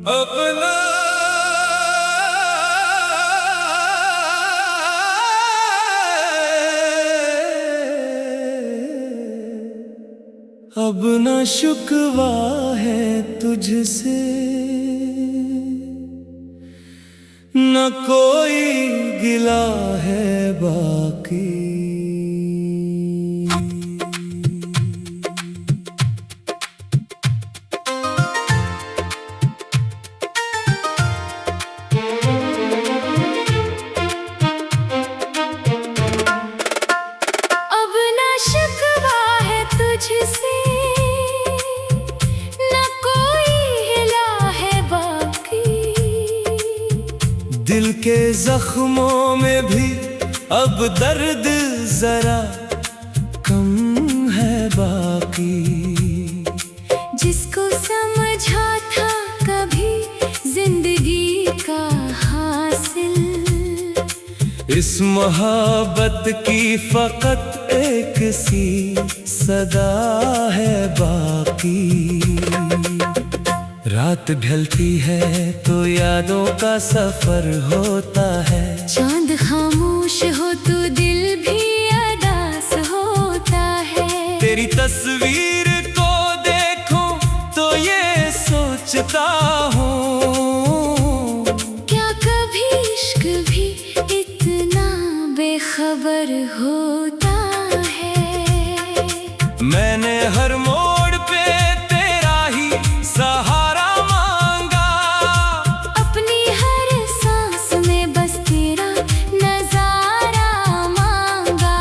अपना अब न शुक्वा है तुझसे, न कोई गिला है बाकी। अब न शिकवा है तुझसे, न कोई हिला है बाकी। दिल के जख्मों में भी अब दर्द जरा कम है बाकी। जिसको समझा था कभी जिंदगी का हासिल, इस मोहब्बत की फकत एक सी सदा है बाकी। रात ढलती है तो यादों का सफर होता है, चांद खामोश हो तो दिल भी अदास होता है। तेरी तस्वीर को देखूं तो ये सोचता हूँ, क्या कभी इश्क भी इतना बेखबर होता है। मैंने हर मोड़ पे तेरा ही सहारा मांगा, अपनी हर सांस में बस तेरा नजारा मांगा।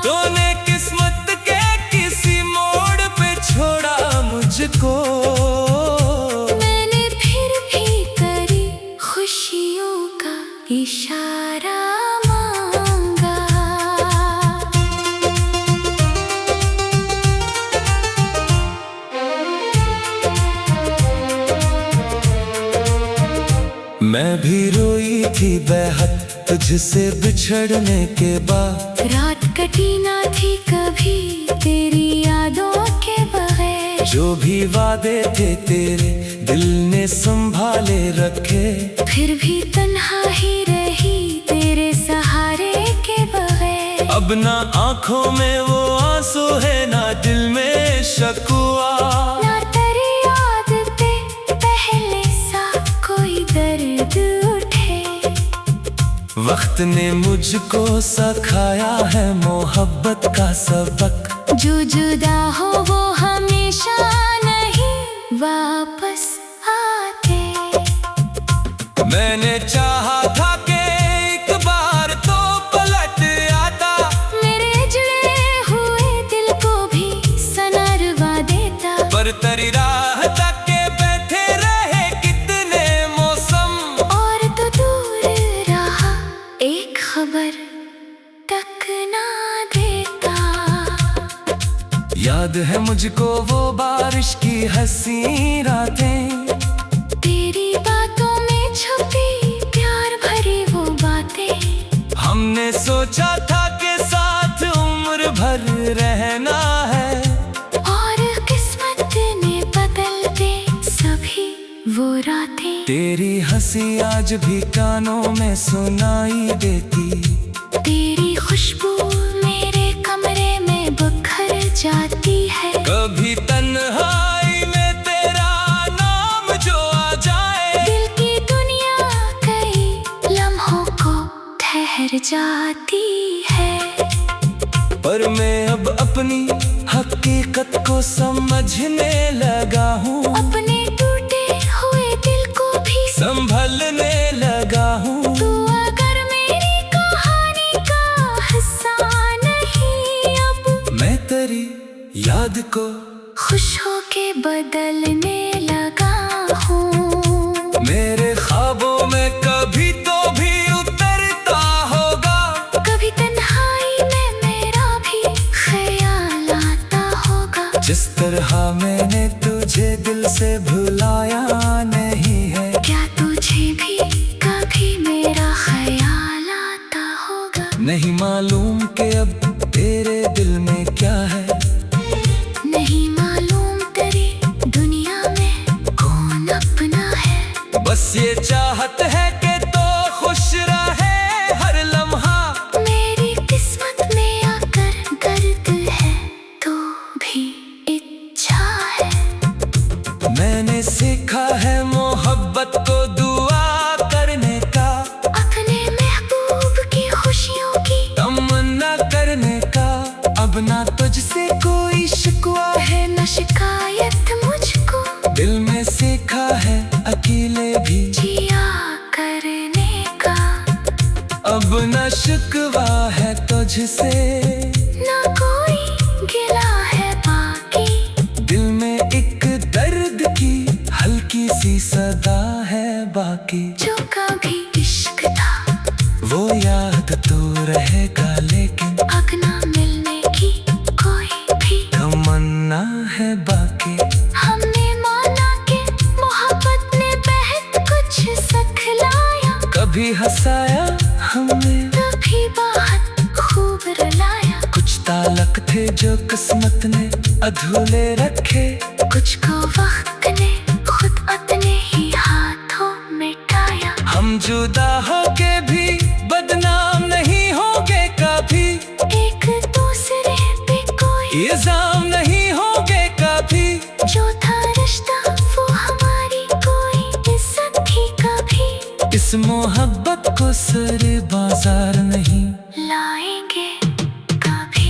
तूने किस्मत के किसी मोड़ पे छोड़ा मुझको, मैंने फिर भी करी खुशियों का इशारा मांगा। मैं भी रोई थी बेहद तुझसे बिछड़ने के बाद। रात कटी ना थी कभी तेरी यादों के बगैर, जो भी वादे थे तेरे दिल ने संभाले रखे। फिर भी तन्हा ही रही तेरे सहारे के बगैर। अब ना आंखों में वो आंसू है, ना दिल में शकवा, ना तेरी याद पे पहले सा कोई दर्द उठे। वक्त ने मुझको सिखाया है मोहब्बत का सबक, जो जुदा हो वो हमेशा नहीं वापस आते। मैंने चाहा था कि एक बार तो पलट आता, मेरे जुड़े हुए दिल को भी सनरवा देता। पर तेरी राह तक के बैठे रहे कितने मौसम, और तो दूर रहा एक खबर तक ना देता। याद है मुझको वो बारिश की हंसी रातें, तेरी बातों में छुपी प्यार भरी वो बातें। हमने सोचा था कि साथ उम्र भर रहना है, और किस्मत ने बदल दे सभी वो रातें। तेरी हंसी आज भी कानों में सुनाई देती, तेरी खुशबू मेरे कमरे में बिखर जाती है। कभी तन्हाई में तेरा नाम जो आ जाए, दिल की दुनिया कई लम्हों को ठहर जाती है। पर मैं अब अपनी हकीकत को समझने लगा हूँ, अपने टूटे हुए दिल को भी संभलने लगा हूँ। तू अगर मेरी कहानी का हिस्सा नहीं, अब मैं तेरी याद को खुश होके बदलने लगा हूँ। मेरे ख्वाबों में कभी तो भी उतरता होगा, कभी तन्हाई में मेरा भी ख्याल आता होगा। जिस तरह मैंने तुझे दिल से भुलाया नहीं है, क्या तुझे भी कभी मेरा ख्याल आता होगा? नहीं मालूम कि अब तेरे दिल में क्या है। हमने सीखा है मोहब्बत को दुआ करने का, अपने महबूब की खुशियों की तमन्ना करने का। अब ना तुझसे कोई शिकवा है, न शिकायत मुझको, दिल में सीखा है अकेले भी जिया करने का। अब ना शिकवा है तुझसे, न कोई गिला है बाकी, दिल में एक दर्द की हल्की सी सदा है बाकी। जो कभी इश्क था वो याद तो रहेगा, लेकिन अब ना मिलने की कोई भी तमन्ना है बाकी। हमने माना कि मोहब्बत ने बेहद कुछ सिखलाया, कभी हंसाया हमने, कभी बहुत खूब रुलाया। कुछ तालक थे जो किस्मत ने अधूरे रखे, कुछ को वक्त ने खुद अपने ही हाथों मिटाया। हम जुदा होके भी बदनाम नहीं होंगे कभी, एक दूसरे पे कोई इल्जाम नहीं होंगे कभी। जो था रिश्ता वो हमारी कोई इज्जत थी कभी। इस मोहब्बत को सर बाजार नहीं लाएंगे कभी।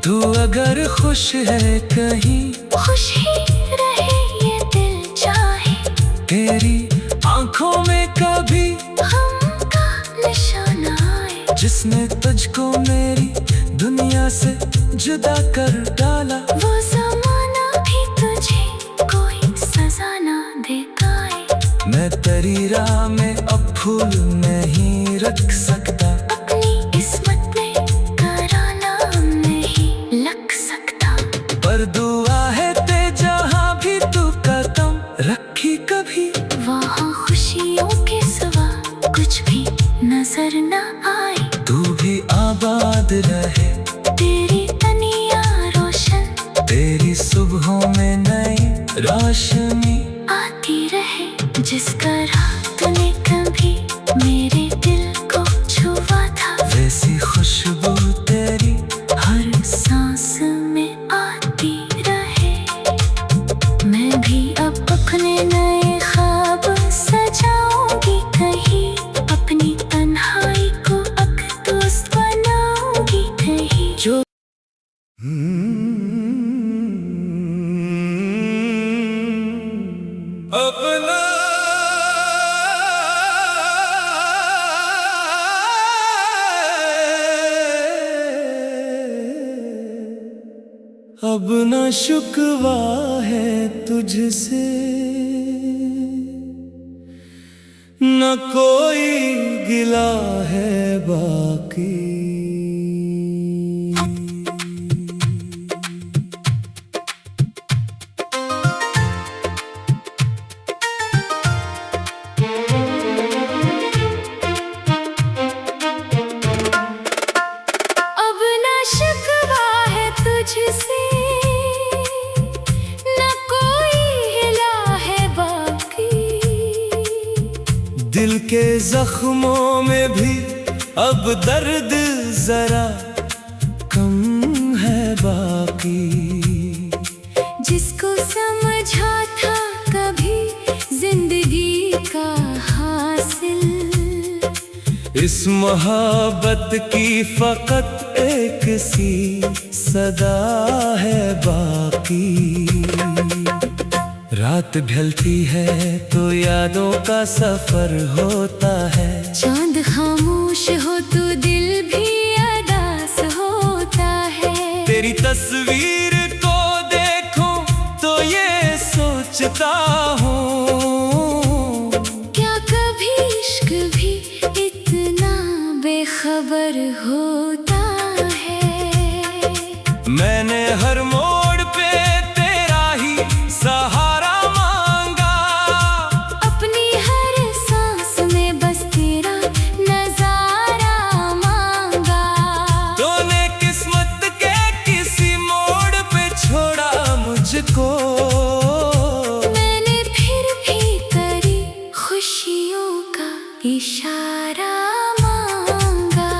तू अगर खुश है कहीं, खुश ही रहे ये दिल चाहे, तेरी आंखों में कभी हमका निशाना आए। जिसने तुझको मेरी दुनिया से जुदा कर डाला, वो ज़माना भी तुझे कोई सजा ना दे पाए। मैं तेरी राह में अब फूल नहीं रख सकता, अपनी किस्मत में कराना नहीं लग सकता। पर दुआ है ते जहाँ भी तू कदम रखी कभी, वहाँ खुशियों के सिवा कुछ भी नजर न आए। तू भी आबाद रहे, तेरी तनिया रोशन तेरी सुबहों में नई रोशनी आती रहे। जिस तरह तूने कभी मेरे दिल को छुआ था, वैसी खुशबू तेरी हर सांस में आती रहे। मैं भी अब अपने नए ख्वाब सजाऊंगी कहीं, अपनी तन्हाई को अब दोस्त बनाऊंगी कहीं। जो अपना अब न शुक्वा है तुझसे, न कोई गिला है बाकी। अब न शिकवा है तुझसे, न कोई हिला है बाकी। दिल के जख्मों में भी अब दर्द जरा कम है बाकी। जिसको समझा था कभी जिंदगी का हासिल, इस मोहब्बत की फकत एक सी सदा है बाकी। रात ढलती है तो यादों का सफर होता है, चांद खामोश हो तो दिल भी अदास होता है। तेरी तस्वीर को देखूं तो ये सोचता हूँ, क्या कभी इश्क भी इतना बेखबर होता है। मैंने हर मोड़ पे तेरा ही सहारा मांगा, अपनी हर सांस में बस तेरा नजारा मांगा। तूने किस्मत के किसी मोड़ पे छोड़ा मुझको, मैंने फिर भी करी खुशियों का इशारा मांगा।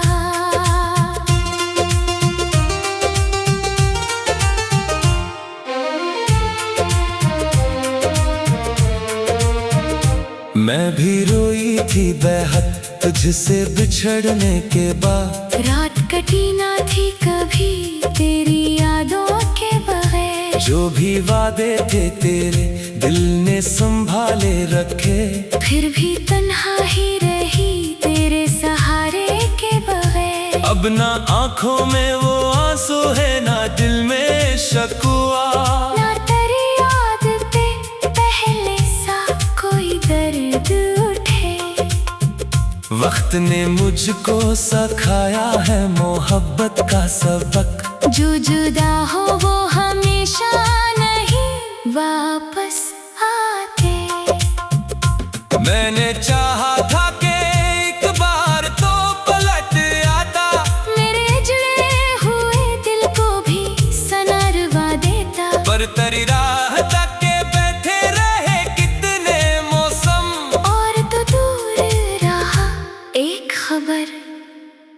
थी बेहद तुझसे बिछड़ने के बाद। रात कटी ना थी कभी तेरी यादों के बगैर। जो भी वादे थे तेरे दिल ने संभाले रखे, फिर भी तन्हा ही रही तेरे सहारे के बगैर। अब ना आंखों में वो आंसू है ना दिल में शकवा, ना तेरी याद पे पहले सा कोई दर्द उठे। वक्त ने मुझको सिखाया है मोहब्बत का सबक, जो जुदा हो वो हमेशा नहीं वापस आते। मैंने चाहा था कि एक बार तो पलट आता, मेरे जुड़े हुए दिल को भी सनरवा देता। पर तेरी राह तक के बैठे रहे कितने मौसम, और तो दूर रहा एक खबर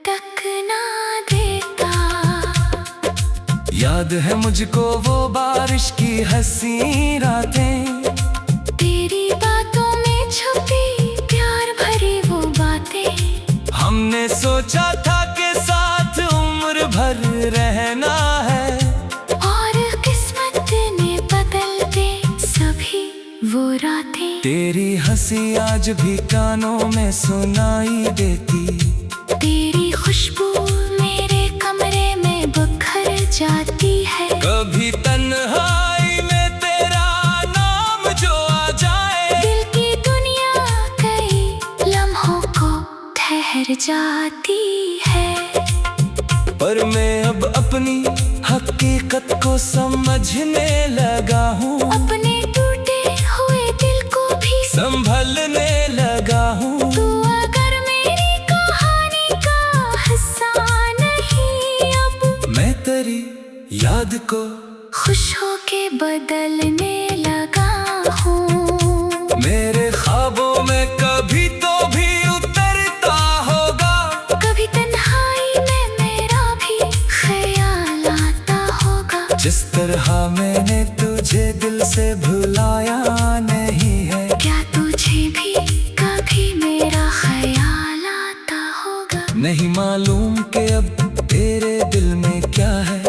तक ना देता। याद है मुझको वो बारिश की हंसी रातें, तेरी बातों में छुपी प्यार भरी वो बातें। हमने सोचा था कि साथ उम्र भर रहना है, और किस्मत ने बदल दे सभी वो रातें। तेरी हंसी आज भी कानों में सुनाई देती, तेरी खुशबू मेरे कमरे में बिखर जाती है। कभी तन्हाई में तेरा नाम जो आ जाए, दिल की दुनिया कई लम्हों को ठहर जाती है। पर मैं अब अपनी हकीकत को समझने लगा हूँ, अपने टूटे हुए दिल को भी संभलने लगा हूँ। तू अगर मेरी कहानी का हिस्सा नहीं, अब मैं तेरी याद को खुश होके बदलने लगा हूँ। मेरे ख्वाबों में कभी तो भी उतरता होगा, कभी तन्हाई में मेरा भी ख्याल आता होगा। जिस तरह मैंने तुझे दिल से भुलाया नहीं है, क्या तुझे भी कभी मेरा ख्याल आता होगा। नहीं मालूम कि अब तेरे दिल में क्या है,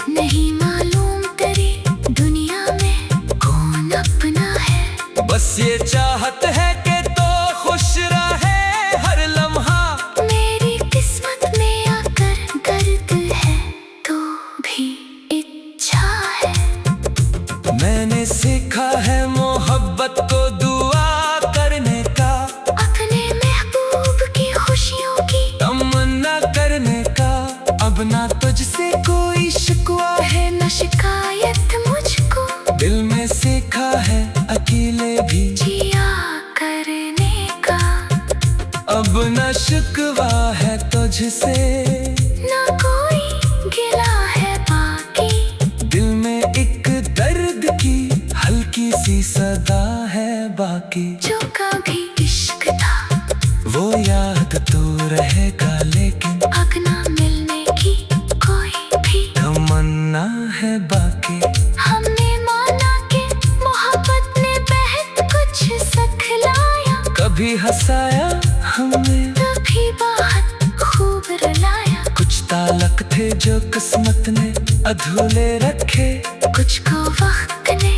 नहीं मालूम तेरी दुनिया में कौन अपना है। बस ये चाहत है कि तो खुश रहे हर लम्हा। मेरी किस्मत में अगर दर्द है तो भी इच्छा है। मैंने सीखा है मोहब्बत को दुआ करने का, अपने महबूब की खुशियों की तमन्ना करने का। अब ना तुझसे कोई शिकवा है न शिकायत मुझको, दिल में सीखा है अकेले भी जिया करने का। अब न शिकवा है तुझसे, न कोई गिला है बाकी। दिल में एक दर्द की हल्की सी सदा है बाकी। जो कभी इश्क था वो याद तो रहेगा, लेकिन अब ना मिलने की कोई भी तमन्ना है बाकी। हमने माना कि मोहब्बत ने बहुत कुछ सिखलाया, कभी हंसाया हमने, कभी बहुत खूब रुलाया। कुछ तालक थे जो किस्मत ने अधूरे रखे, कुछ को वक्त ने